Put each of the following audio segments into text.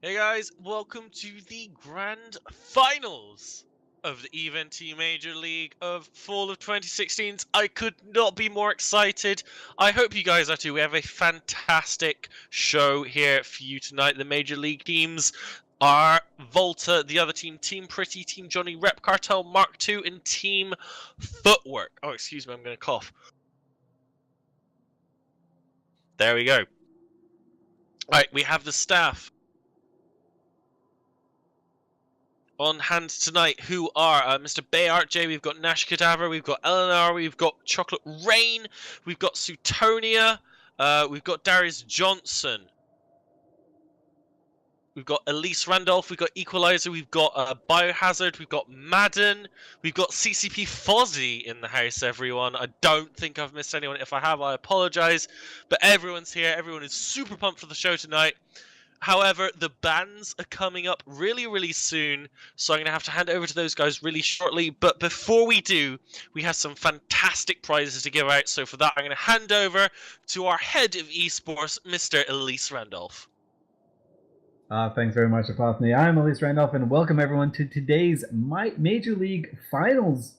Hey guys, welcome to the grand finals of the EVE Major League of Fall of 2016. I could not be more excited. I hope you guys are too. We have a fantastic show here for you tonight. The Major League teams are Volta, the other team, Team Pretty, Team Johnny, Rep Cartel, Mark II, and Team Footwork. Oh, excuse me, I'm going to cough. There we go. Right, we have the staff on hand tonight, who are Mr. Bayart J, we've got Nash Cadaver, we've got Eleanor, we've got Chocolate Rain, we've got Sutonia, we've got Darius Johnson, we've got Elise Randolph, we've got Equalizer, we've got Biohazard, we've got Madden, we've got CCP Fozzie in the house, everyone. I don't think I've missed anyone. If I have, I apologise. But everyone's here, everyone is super pumped for the show tonight. However, the bans are coming up really soon, so I'm going to have to hand over to those guys really shortly. But before we do, we have some fantastic prizes to give out. So for that, I'm going to hand over to our head of esports, Mr. Elise Randolph. Thanks very much, Apophany. I'm Elise Randolph, and welcome everyone to today's Major League Finals,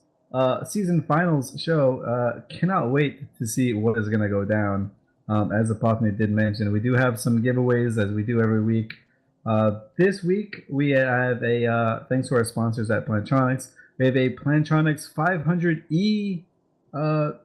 season finals show. Cannot wait to see what is going to go down. As Apophany did mention, we do have some giveaways as we do every week. This week we have a thanks to our sponsors at Plantronics. We have a Plantronics 500E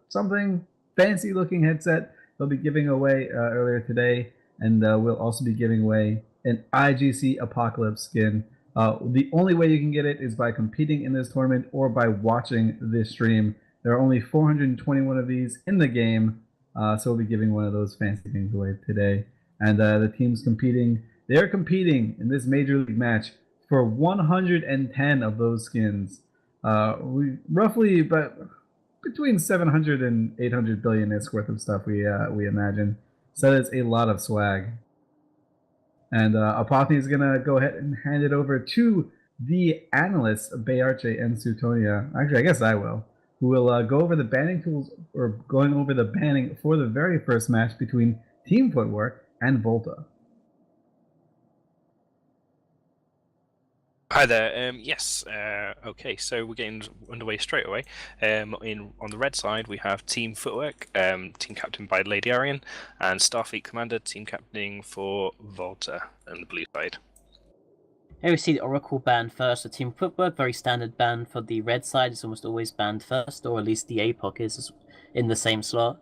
something fancy looking headset. They'll be giving away earlier today, and we'll also be giving away an IGC Apocalypse skin. The only way you can get it is by competing in this tournament or by watching this stream. There are only 421 of these in the game. So we'll be giving one of those fancy things away today. And the teams competing, they're competing in this Major League match for 110 of those skins. We roughly but between 700 and 800 billion ish worth of stuff we imagine. So that's a lot of swag. And Apophany is gonna go ahead and hand it over to the analysts, Bayarche and Sutonia. Actually, I guess I will. Who will go over the banning tools, or going over the banning for the very first match between Team Footwork and Volta. Hi there. Yes. Okay, so we're getting underway straight away. On the red side, we have Team Footwork, team captained by Lady Arian, and Starfleet Commander, team captaining for Volta on the blue side. Here we see the Oracle banned first. The Team Footwork, very standard ban for the red side. It's almost always banned first, or at least the APOC is in the same slot.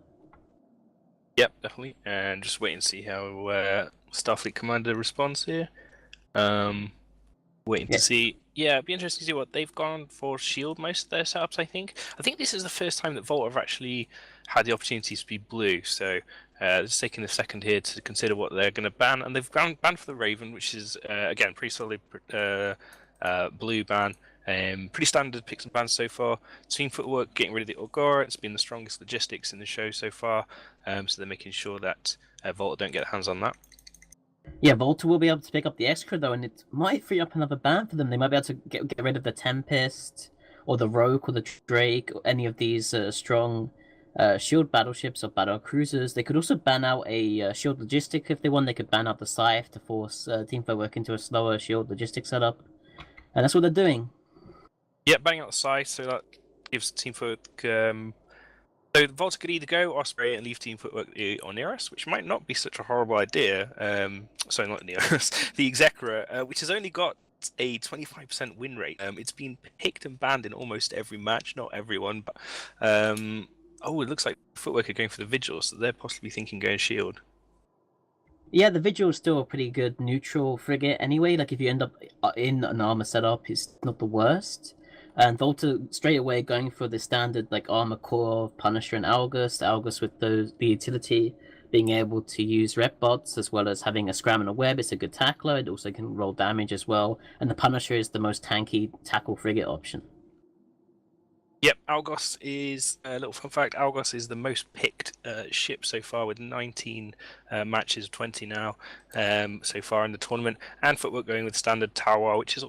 Yep, definitely. And just wait and see how Starfleet Commander responds here. Waiting to see. Yeah, it'd be interesting to see what they've gone for shield most of their setups, I think. I think this is the first time that Volta have actually had the opportunity to be blue, so just taking a second here to consider what they're going to ban. And they've banned for the Raven, which is, again, pretty solid blue ban. Pretty standard picks and bans so far. Team Footwork getting rid of the Augora. It's been the strongest logistics in the show so far, so they're making sure that Volta don't get their hands on that. Yeah, Volta will be able to pick up the extra though, and it might free up another ban for them. They might be able to get rid of the Tempest, or the Rogue, or the Drake, or any of these strong shield battleships or battle cruisers. They could also ban out a shield logistic if they want. They could ban out the Scythe to force Team Footwork into a slower shield logistic setup, and that's what they're doing. Yeah, banning out the Scythe, so that gives Team Footwork. So Volta could either go Osprey and leave Team Footwork on Nearest, which might not be such a horrible idea. Sorry, not Nearest. The Execra, which has only got a 25% win rate. It's been picked and banned in almost every match, not everyone, but it looks like Footwork are going for the Vigil, so they're possibly thinking going Shield. Yeah, the Vigil is still a pretty good neutral frigate anyway. Like, if you end up in an armor setup, it's not the worst. And Volta straight away going for the standard like armor core of Punisher and Algus with the utility, being able to use rep bots as well as having a scram and a web. It's a good tackler. It also can roll damage as well. And the Punisher is the most tanky tackle frigate option. Yep, Algos is, a little fun fact, Algos is the most picked ship so far with 19 matches, 20 now so far in the tournament, and Footwork going with standard Tower, which is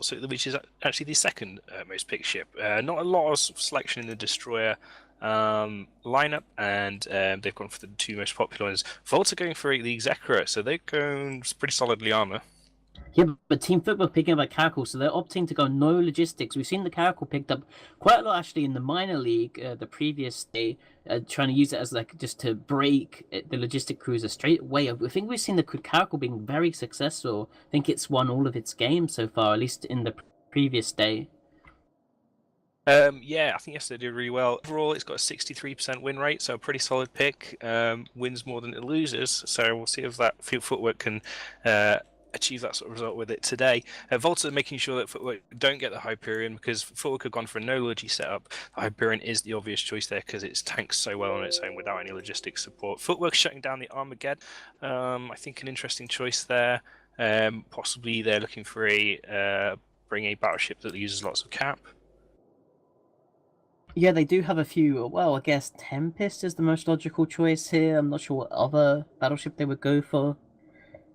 actually the second most picked ship. Not a lot of selection in the Destroyer lineup, and they've gone for the two most popular ones. Volta going for the Execra, so they're going pretty solidly armor. Yeah, but Team Football picking up a Caracal, so they're opting to go no logistics. We've seen the Caracal picked up quite a lot actually in the minor league the previous day, trying to use it as like just to break the logistic cruiser straight away. I think we've seen the Caracal being very successful. I think it's won all of its games so far, at least in the previous day. Yeah, I think yesterday did really well. Overall, it's got a 63% win rate, so a pretty solid pick. Wins more than it loses, so we'll see if that Footwork can achieve that sort of result with it today. Volta making sure that Footwork don't get the Hyperion, because Footwork have gone for a no logi setup. The Hyperion is the obvious choice there because it's tanked so well on its own without any logistics support. Footwork shutting down the Armageddon. I think an interesting choice there. Possibly they're looking for bring a battleship that uses lots of cap. Yeah, they do have a few. Well, I guess Tempest is the most logical choice here. I'm not sure what other battleship they would go for.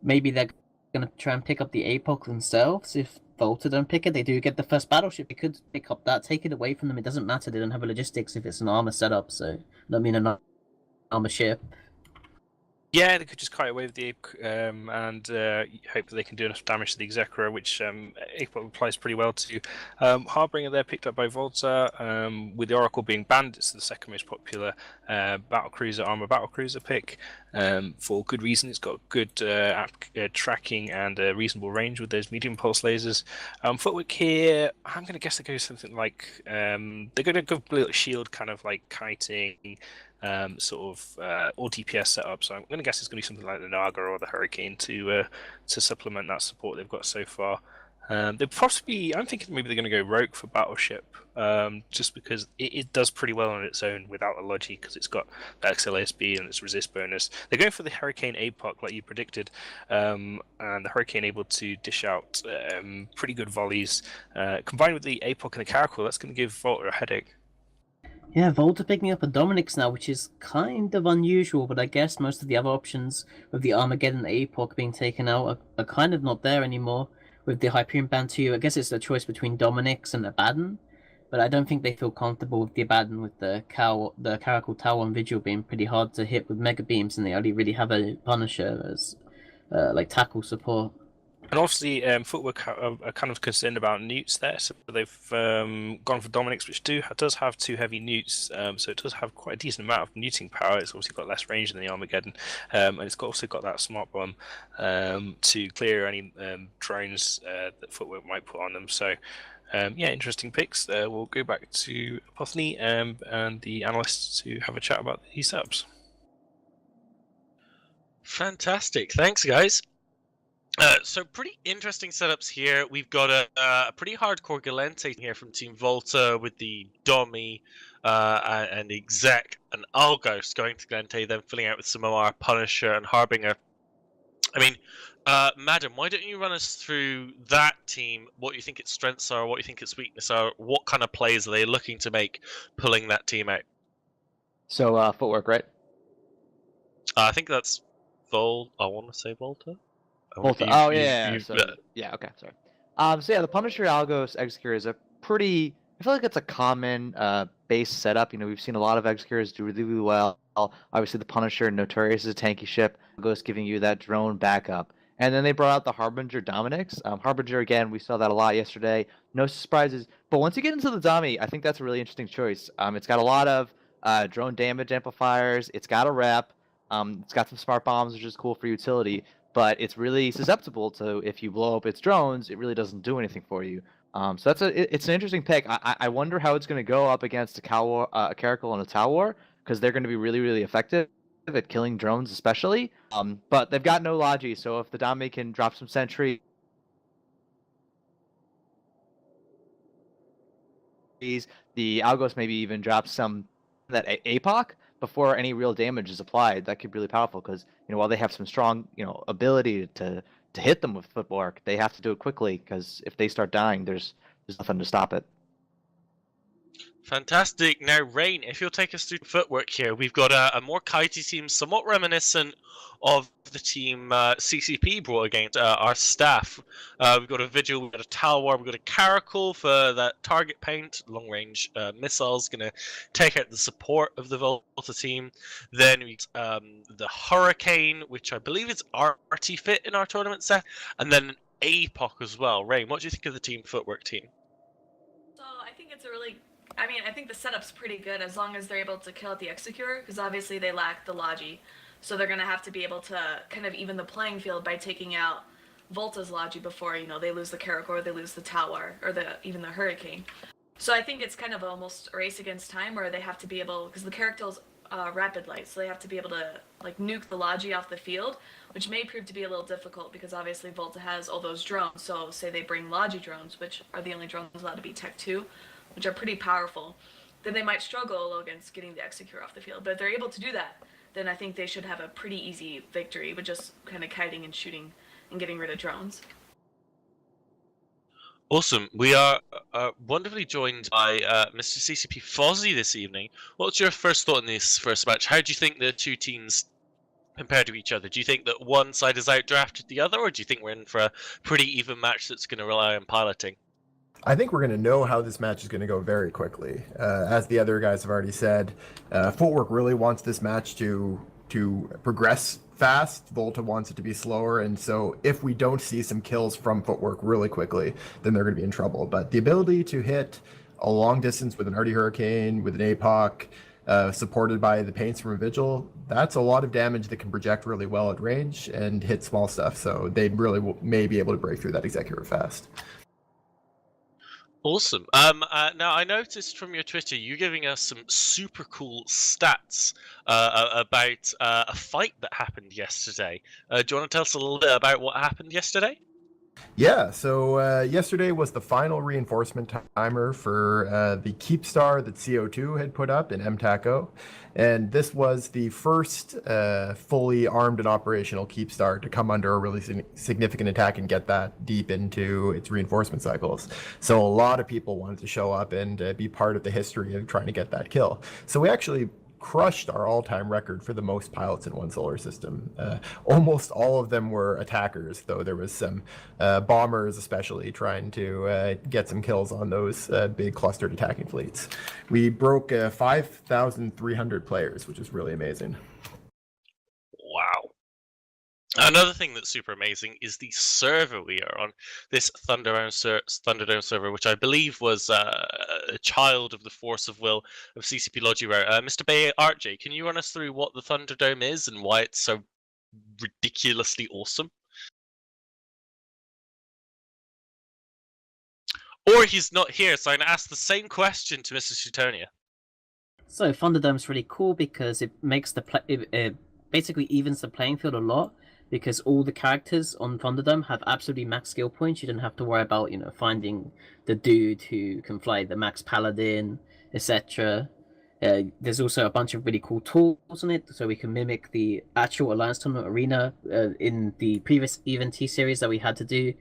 Maybe they're gonna try and pick up the APOC themselves. If Volta don't pick it, they do get the first battleship. They could pick up that, take it away from them. It doesn't matter. They don't have a logistics if it's an armor setup. So I mean an armor ship. Yeah, they could just kite away with the ape and hope that they can do enough damage to the Executor, which ape applies pretty well to. Harbinger there picked up by Volta, with the Oracle being banned. It's the second most popular armor battlecruiser pick, for good reason. It's got good tracking and reasonable range with those medium pulse lasers. Footwork here, I'm going to guess they go something like they're going to go little shield, kind of like kiting. Sort of all DPS setup, so I'm going to guess it's going to be something like the Naga or the Hurricane to supplement that support they've got so far. They possibly, I'm thinking maybe they're going to go Rogue for Battleship, just because it does pretty well on its own without a Logi, because it's got the XLASB and its resist bonus. They're going for the Hurricane APOC like you predicted, and the Hurricane able to dish out pretty good volleys. Combined with the APOC and the Caracal, that's going to give Volta a headache. Yeah, Volta picking up a Dominix now, which is kind of unusual, but I guess most of the other options with the Armageddon APOC being taken out are kind of not there anymore. With the Hyperion Band 2, I guess it's a choice between Dominix and Abaddon, but I don't think they feel comfortable with the Abaddon with the Caracal Tower and Vigil being pretty hard to hit with Mega Beams, and they only really have a Punisher as like tackle support. And obviously, Footwork are kind of concerned about newts there, so they've gone for Dominix, which does have 2 heavy newts, so it does have quite a decent amount of newting power. It's obviously got less range than the Armageddon, and it's also got that smart bomb to clear any drones that Footwork might put on them. So, yeah, interesting picks. We'll go back to Apothony and the analysts to have a chat about these setups. Fantastic, thanks guys. So pretty interesting setups here. We've got a pretty hardcore Galente here from Team Volta with the Domi and Exec and Algos going to Galente, then filling out with Samoa, Punisher, and Harbinger. I mean, Madam, why don't you run us through that team, what you think its strengths are, what you think its weaknesses are, what kind of plays are they looking to make pulling that team out? So, Footwork, right? I think that's I want to say Volta. Volta. Yeah, okay, sorry. So yeah, the Punisher Algos Executor is a pretty, I feel like it's a common base setup. You know, we've seen a lot of Executors do really, really well. Obviously, the Punisher, notorious as a tanky ship, Algos giving you that drone backup. And then they brought out the Harbinger Dominix. Harbinger, again, we saw that a lot yesterday. No surprises. But once you get into the Domi, I think that's a really interesting choice. It's got a lot of drone damage amplifiers. It's got a rep. It's got some smart bombs, which is cool for utility. But it's really susceptible to, if you blow up its drones, it really doesn't do anything for you. So it's an interesting pick. I wonder how it's going to go up against a Caracal and a Tower, because they're going to be really, really effective at killing drones, especially. But they've got no Logi, so if the Domi can drop some sentries, the Algos maybe even drop some that APOC before any real damage is applied. That could be really powerful, because while they have some strong ability to hit them with Footwork, they have to do it quickly, because if they start dying, there's nothing to stop it. Fantastic. Now, Rain, if you'll take us through Footwork here, we've got a more kitey team, somewhat reminiscent of the team CCP brought against our staff. We've got a Vigil, we've got a Tower, we've got a Caracal for that target paint, long-range missiles, going to take out the support of the Volta team. Then we the Hurricane, which I believe is RT fit in our tournament set, and then APOC as well. Rain, what do you think of the Team Footwork team? So I think it's a really, I think the setup's pretty good as long as they're able to kill out the Executor, because obviously they lack the Logi. So they're going to have to be able to kind of even the playing field by taking out Volta's Logi before, they lose the Karakor, they lose the Tower, or even the Hurricane. So I think it's kind of almost a race against time where they have to be able, because the Karakter's rapid light, so they have to be able to nuke the Logi off the field, which may prove to be a little difficult because obviously Volta has all those drones. So say they bring Logi drones, which are the only drones allowed to be Tech 2, which are pretty powerful, then they might struggle against getting the Executor off the field. But if they're able to do that, then I think they should have a pretty easy victory with just kind of kiting and shooting and getting rid of drones. Awesome. We are wonderfully joined by Mr. CCP Fozzy this evening. What's your first thought in this first match? How do you think the two teams compare to each other? Do you think that one side has outdrafted the other, or do you think we're in for a pretty even match that's going to rely on piloting? I think we're going to know how this match is going to go very quickly. As the other guys have already said, Footwork really wants this match to progress fast. Volta wants it to be slower, and so if we don't see some kills from Footwork really quickly, then they're going to be in trouble. But the ability to hit a long distance with an Artie Hurricane, with an APOC, supported by the paints from a Vigil, that's a lot of damage that can project really well at range and hit small stuff. So they really may be able to break through that Executor fast. Awesome. Now, I noticed from your Twitter, you giving us some super cool stats about a fight that happened yesterday. Do you want to tell us a little bit about what happened yesterday? Yeah, so yesterday was the final reinforcement timer for the Keepstar that CO2 had put up in MTACO, and this was the first fully armed and operational Keepstar to come under a really significant attack and get that deep into its reinforcement cycles. So a lot of people wanted to show up and be part of the history of trying to get that kill. So we actually crushed our all-time record for the most pilots in one solar system. Almost all of them were attackers, though there was some bombers especially trying to get some kills on those big clustered attacking fleets. We broke 5,300 players, which is really amazing. Wow. Another thing that's super amazing is the server we are on, this Thunderdome server, which I believe was a child of the force of will of CCP Logirare. Mr. Bay RJ, can you run us through what the Thunderdome is and why it's so ridiculously awesome? Or he's not here, so I'm going to ask the same question to Mr. Sutonia. So Thunderdome's really cool because it makes it basically evens the playing field a lot, because all the characters on Thunderdome have absolutely max skill points. You don't have to worry about, finding the dude who can fly the max paladin, etc. There's also a bunch of really cool tools on it, so we can mimic the actual Alliance Tournament arena. In the previous Even T series that we had to do,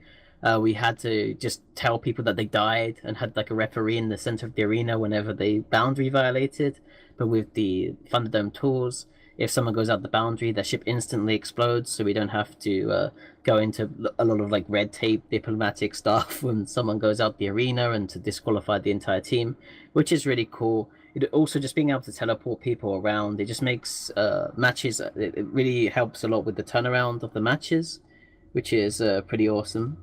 we had to just tell people that they died and had like a referee in the center of the arena whenever they boundary violated. But with the Thunderdome tools, if someone goes out the boundary, their ship instantly explodes, so we don't have to go into a lot of red tape diplomatic stuff when someone goes out the arena and to disqualify the entire team, which is really cool. It also just being able to teleport people around, it just makes matches, it really helps a lot with the turnaround of the matches, which is pretty awesome.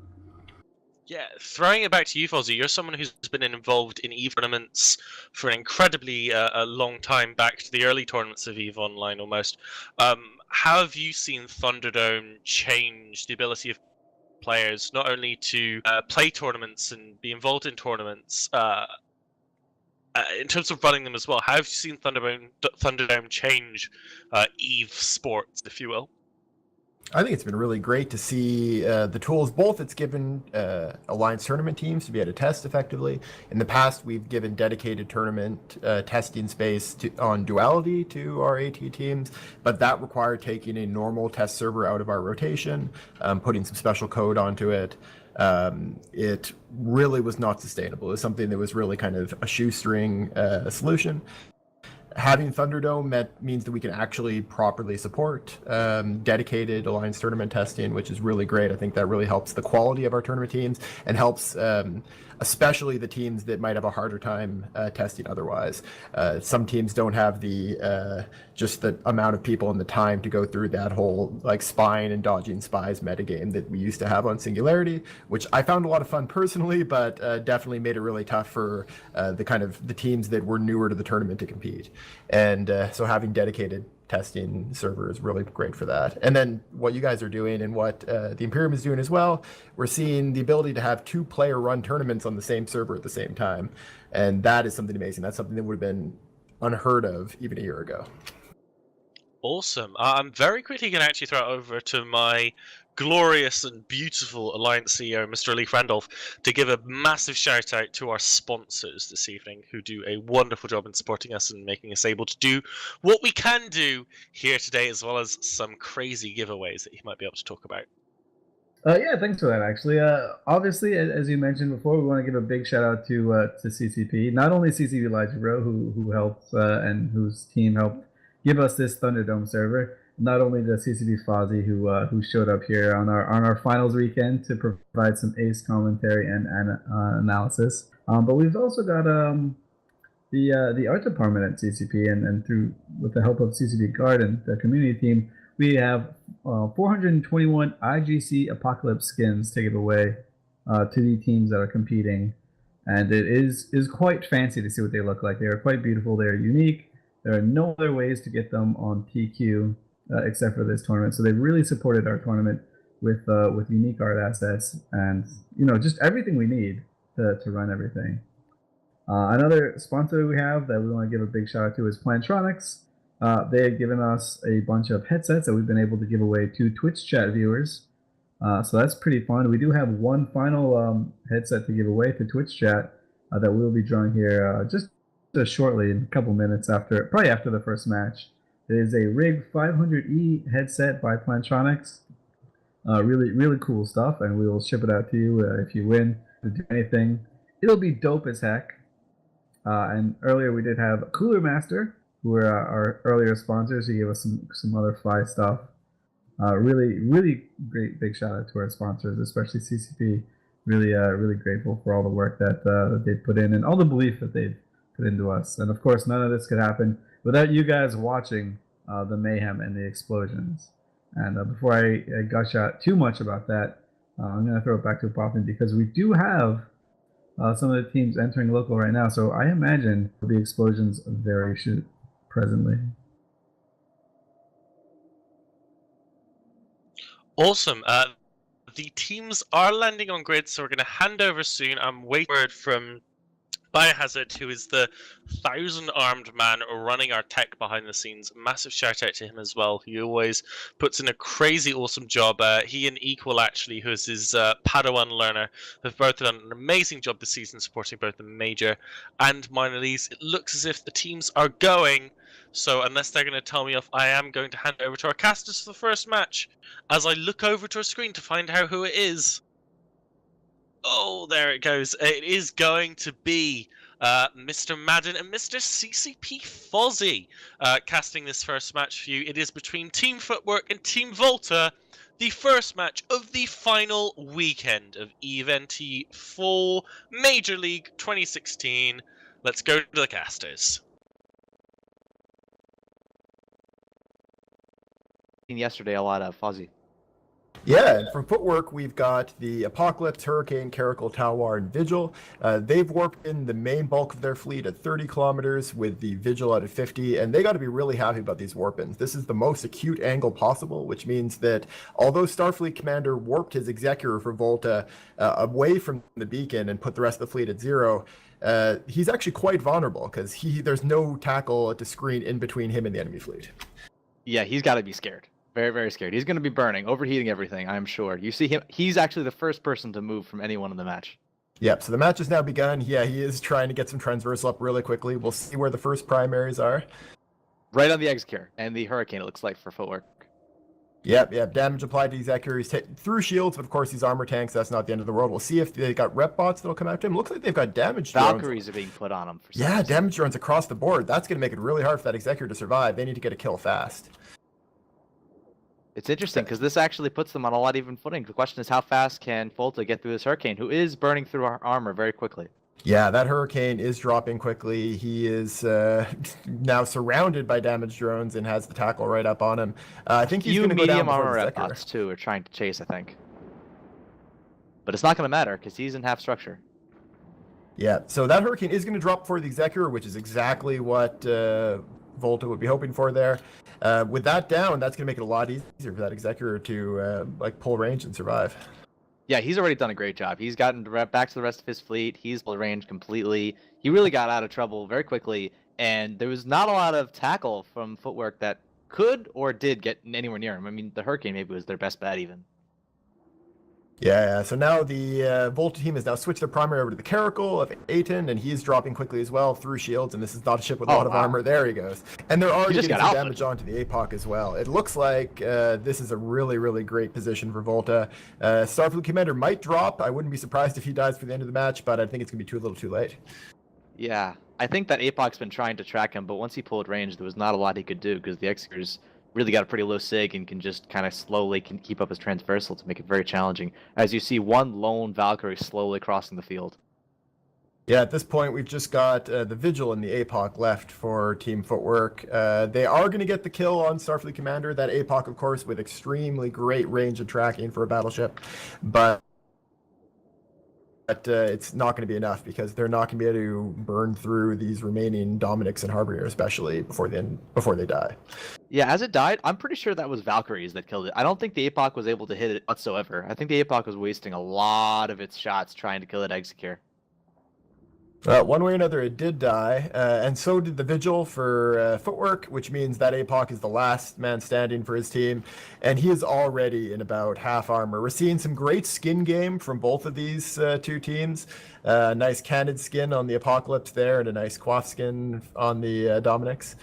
Yeah, throwing it back to you, Fozzy, you're someone who's been involved in EVE tournaments for an incredibly a long time, back to the early tournaments of EVE Online almost. How have you seen Thunderdome change the ability of players not only to play tournaments and be involved in tournaments, in terms of running them as well? How have you seen Thunderdome change EVE sports, if you will? I think it's been really great to see the tools, both it's given Alliance tournament teams to be able to test effectively. In the past, we've given dedicated tournament testing space on Duality to our AT teams, but that required taking a normal test server out of our rotation, putting some special code onto it. It really was not sustainable. It was something that was really kind of a shoestring solution. having Thunderdome means that we can actually properly support dedicated Alliance tournament testing, which is really great. I think that really helps the quality of our tournament teams and helps especially the teams that might have a harder time testing otherwise. Some teams don't have the just the amount of people and the time to go through that whole like spying and dodging spies metagame that we used to have on Singularity, which I found a lot of fun personally, but definitely made it really tough for the teams that were newer to the tournament to compete. And so having dedicated testing server is really great for that. And then what you guys are doing and what the Imperium is doing as well, we're seeing the ability to have 2-player run tournaments on the same server at the same time. And that is something amazing. That's something that would have been unheard of even a year ago. Awesome. I'm very quickly going to actually throw it over to my glorious and beautiful Alliance CEO, Mr. Leif Randolph, to give a massive shout out to our sponsors this evening, who do a wonderful job in supporting us and making us able to do what we can do here today, as well as some crazy giveaways that he might be able to talk about. Yeah, thanks for that. Actually, obviously, as you mentioned before, we want to give a big shout out to CCP. Not only CCP Elijah Bro, who helped and whose team helped give us this Thunderdome server. Not only the CCP Fozzy who showed up here on our finals weekend to provide some ace commentary and analysis, but we've also got the art department at CCP, and through with the help of CCP Garden, the community team, we have 421 IGC Apocalypse skins to give away to the teams that are competing, and it is quite fancy to see what they look like. They are quite beautiful. They are unique. There are no other ways to get them on TQ except for this tournament. So they really supported our tournament with unique art assets and just everything we need to run everything. Another sponsor we have that we want to give a big shout out to is Plantronics. They have given us a bunch of headsets that we've been able to give away to Twitch chat viewers. So that's pretty fun. We do have one final headset to give away to Twitch chat that we'll be drawing here just shortly, in a couple minutes probably after the first match. It is a Rig 500E headset by Plantronics. Really cool stuff, and we will ship it out to you if you win to do anything. It'll be dope as heck. And earlier we did have Cooler Master, who were our earlier sponsors. He gave us some other fly stuff. Really great big shout out to our sponsors, especially CCP. Really grateful for all the work that they put in and all the belief that they've put into us. And of course, none of this could happen without you guys watching the mayhem and the explosions. And before I gush out too much about that, I'm going to throw it back to Poppin because we do have some of the teams entering local right now. So I imagine the explosions very soon presently. Awesome. The teams are landing on grid, so we're going to hand over soon. I'm waiting word from Biohazard, who is the 1,000-armed man running our tech behind the scenes. Massive shout out to him as well. He always puts in a crazy awesome job. He and Equal, actually, who is his Padawan learner, have both done an amazing job this season supporting both the major and minor leagues. It looks as if the teams are going. So unless they're going to tell me off, I am going to hand over to our casters for the first match as I look over to our screen to find out who it is. Oh, there it goes. It is going to be Mr. Madden and Mr. CCP Fozzy casting this first match for you. It is between Team Footwork and Team Volta, the first match of the final weekend of EVE-NT Fall Major League 2016. Let's go to the casters. Yesterday, a lot of Fozzy. Yeah, and from Footwork, we've got the Apocalypse, Hurricane, Caracal, Talwar, and Vigil. They've warped in the main bulk of their fleet at 30 kilometers with the Vigil out at 50, and they got to be really happy about these warp-ins. This is the most acute angle possible, which means that although Starfleet Commander warped his Executor for Volta away from the beacon and put the rest of the fleet at 0, he's actually quite vulnerable because there's no tackle to screen in between him and the enemy fleet. Yeah, he's got to be scared. Very, very scared. He's going to be burning, overheating everything, I'm sure. You see him, he's actually the first person to move from anyone in the match. Yep, so the match has now begun. Yeah, he is trying to get some transversal up really quickly. We'll see where the first primaries are. Right on the Execure and the Hurricane, it looks like, for Footwork. Yep. Damage applied to Executor. He's through shields, but of course, these armor tanks, that's not the end of the world. We'll see if they got rep bots that'll come after him. Looks like they've got damage drones. Valkyries are being put on him. For some Yeah, reason. damage drones across the board. That's going to make it really hard for that Executor to survive. They need to get a kill fast. It's interesting because this actually puts them on a lot even footing. The question is, how fast can Volta get through this Hurricane, who is burning through our armor very quickly? Yeah, that Hurricane is dropping quickly. He is now surrounded by damage drones and has the tackle right up on him. I think he's going to go down medium before armor the rep Executor. bots too are trying to chase, I think. But it's not going to matter because he's in half structure. Yeah, so that Hurricane is going to drop before the Executor, which is exactly what Volta would be hoping for there. With that down, that's going to make it a lot easier for that Executor to like pull range and survive. Yeah, he's already done a great job. He's gotten back to the rest of his fleet. He's pulled range completely. He really got out of trouble very quickly, and there was not a lot of tackle from Footwork that could or did get anywhere near him. I mean, the Hurricane maybe was their best bet even. Yeah, so now the Volta team has now switched their primary over to the Caracal of Aten, and he's dropping quickly as well through shields, and this is not a ship with a lot of armor. There he goes. And they're already just getting got some output. damage onto the APOC as well. It looks like this is a really, really great position for Volta. Starfleet Commander might drop. I wouldn't be surprised if he dies for the end of the match, but I think it's going to be a little too late. Yeah, I think that APOC's been trying to track him, but once he pulled range, there was not a lot he could do because the Executors really got a pretty low sig and can just kind of slowly keep up his transversal to make it very challenging. As you see one lone Valkyrie slowly crossing the field. Yeah, at this point, we've just got the Vigil and the APOC left for Team Footwork. They are going to get the kill on Starfleet Commander. That APOC, of course, with extremely great range of tracking for a battleship. But it's not going to be enough because they're not going to be able to burn through these remaining Dominics and Harbinger, especially before they die. Yeah, as it died, I'm pretty sure that was Valkyries that killed it. I don't think the APOC was able to hit it whatsoever. I think the APOC was wasting a lot of its shots trying to kill it Execure. One way or another, it did die, and so did the Vigil for Footwork, which means that APOC is the last man standing for his team, and he is already in about half armor. We're seeing some great skin game from both of these two teams. Nice candid skin on the Apocalypse there, and a nice quaff skin on the Dominics.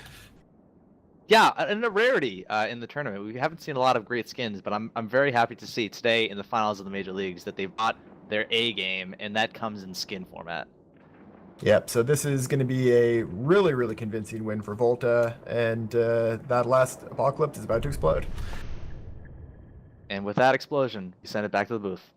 Yeah, and a rarity in the tournament. We haven't seen a lot of great skins, but I'm very happy to see today in the finals of the Major Leagues that they've got their A game, and that comes in skin format. Yep, so this is going to be a really, really convincing win for Volta, and that last Apocalypse is about to explode. And with that explosion, we send it back to the booth.